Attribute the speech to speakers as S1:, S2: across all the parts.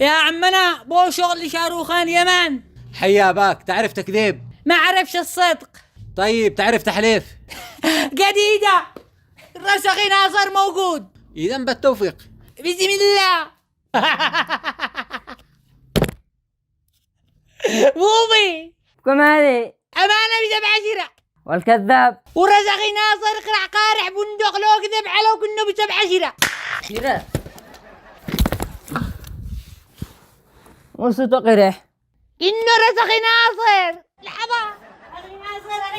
S1: يا عمنا بو شغل شاروخان يمن.
S2: حيا باك، تعرف تكذب؟
S1: ما عرفش الصدق.
S2: طيب تعرف تحليف؟
S1: قديدة. الرسخي ناصر موجود.
S2: إذا بالتوفيق.
S1: بسم الله. بوبي
S3: كمالي
S1: أمانة ب7
S3: والكذاب
S1: ورزقي ناصر اقرع قارح بندق لو كذب على كنه ب7
S3: شراء وصوته قرح
S1: إنه رزقي ناصر لحظة. أخي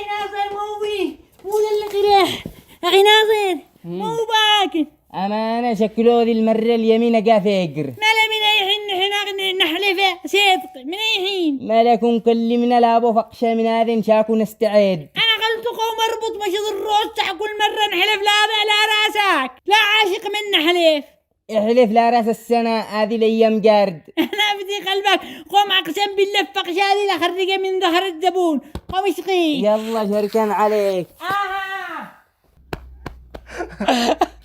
S1: ناصر موي مو اللي قرح. أخي ناصر مو باك.
S3: أمانة شكله ذي المرة اليمين قافقر
S1: مالا من أي حين نحلفه صدق من أي حين.
S3: مالكم كلمنا لابو فقشة من هذا شاكو نستعد.
S1: أنا قلت قوم اربط مشط الروس تح كل مرة نحلف لا راسك لا عاشق من نحلف.
S3: احلف لا راس السنة هذه الأيام جارد.
S1: أنا بدي قلبك قوم أقسم بالله فقشة هذه لخرجة من ظهر الزبون. قوم اشقي
S3: يلا شركان عليك.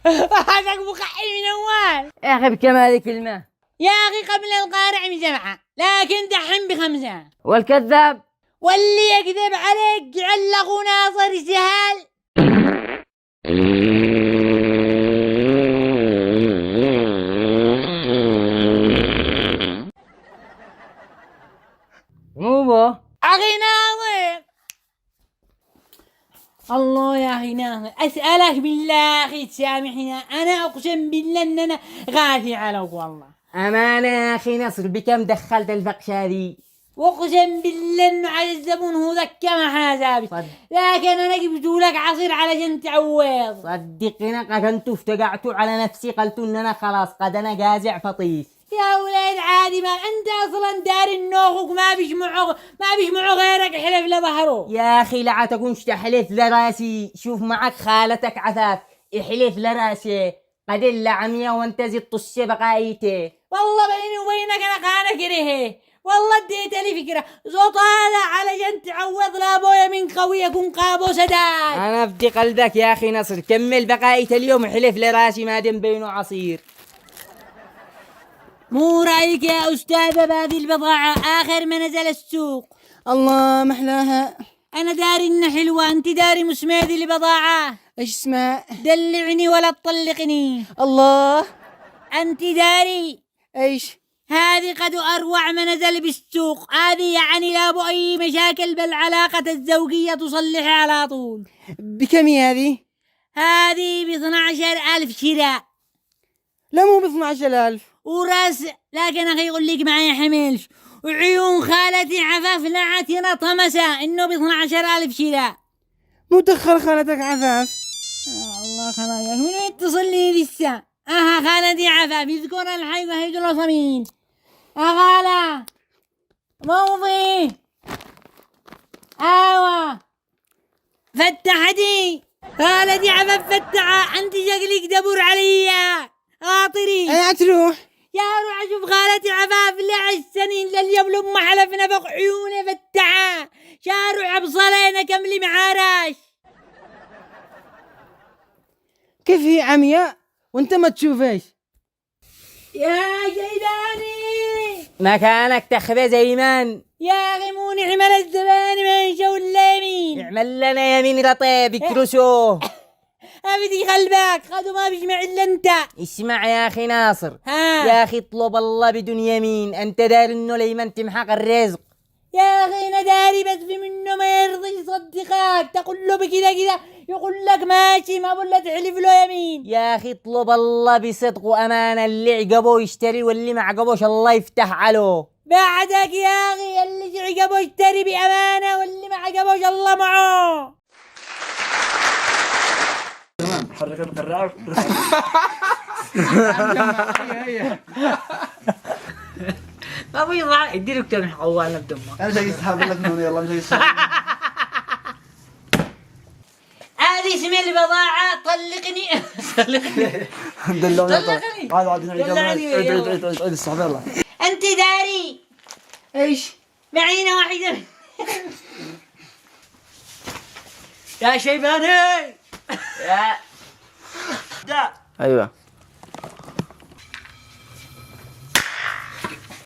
S1: هذاك مقحل من أول.
S3: يا أخي بكمال كلمة
S1: يا أخي قبل القارع ب7 لكن دحين ب5.
S3: والكذاب
S1: واللي يكذب عليك جعل له ناصر سهل.
S3: مو بو
S1: أخي ناصر الله يا أخي ناصر أسألك بالله أخي تسامحنا. أنا أقسم بالله أن أنا غافي عليك والله.
S3: أمانة يا أخي نصر بكم دخلت الفقشة ذي؟
S1: وأقسم بالله أنه على الزبون هو ذكى محاسابي لكن أنا جبتوا لك عصير علشان تعوض.
S3: صدقنا قد انتوا افتقعتوا على نفسي قلتوا ان انا خلاص قد انا جازع فطيس.
S1: يا ولاد عادي ما أنت أصلا داري النوخك ما بيجمعوا غيرك حلف لظهره.
S3: يا أخي لا تكونش تحلف لراسي. شوف معك خالتك عفاف احلف لراسي قد إلا عمية وانت زدت السبقايته.
S1: والله بيني وبينك أنا كان كرهه والله اديت لي فكرة زوط هذا علشان تعوض لابويا من قوي يكون قابو سداد.
S3: أنا أفدي قلبك يا أخي نصر كمل بقايته اليوم حلف لراسي ما دم بينه عصير.
S1: مو رأيك يا أستاذة بهذه البضاعة آخر ما نزل السوق؟
S4: الله محلاها.
S1: أنا داري إنها حلوة أنت داري مسميدي البضاعة.
S4: ايش اسمها؟
S1: دلعني ولا تطلقني.
S4: الله
S1: أنت داري
S4: ايش؟
S1: هذه قد أروع ما نزل بالسوق. هذه يعني لا بو أي مشاكل بالعلاقة الزوجية تصلحها على طول.
S4: بكم هذه؟
S1: هذه ب12,000 شراء.
S4: لا مو ب12,000
S1: وراس لكن أخي يقول لك معي حملش وعيون خالتي عفاف لعتنا طمسة إنه ب12,000 شراء.
S4: مو دخل خالتك عفاف.
S1: الله خلايا من يتصل لي لسه. خالتي عفاف يذكر الحي وهيد الصمين. خالة موضي فتحتي خالتي عفاف فتحة. أنت شكلك دبر عليا خاطري.
S4: انا تروح
S1: يا روح اشوف خالتي عفاف اللي 10 سنين لليوم لما حلفنا فوق عيوني فتحة شارع بصلينا كملي معاراش.
S4: كيف هي عمياء وانت ما تشوفيش؟
S1: يا جيداني
S3: مكانك تخبى زيمان.
S1: يا أخي مو نعمل الزمان ما نشو إلا يمين.
S3: اعمل لنا يمين رطيب يكرسوه.
S1: أبدي قلبك خدوا ما بيجمع إلا أنت.
S3: اسمع يا أخي ناصر يا أخي اطلب الله بدون يمين. أنت دار إنه ليمن تمحق الرزق.
S1: يا أخي أنا داري بس في منه ما يرضي يصدقك تقول له بكذا كذا يقول لك ماشي ما بقول له تحلف له يمين.
S3: يا أخي اطلب الله بصدق وأمانة. اللي عقبه يشتري واللي ما عقبوش الله يفتح عليه.
S1: بعدك يا أخي اللي عقبه يشتري بأمانة واللي ما عقبوش الله معه.
S5: حركة القراع.
S1: ما بيضع يدير كتير من حوالنا بدمه.
S5: أنا جاي أسحب لك نوني يلا مش جاي.
S1: هذه اسم البضاعة طلقني.
S5: دلوني.
S1: طلقني.
S5: عاد
S1: دلعني.
S5: عيد الصحبة يلا.
S1: أنت داري
S4: ايش؟
S1: معينا واحدة. يا شيباني.
S5: ايوه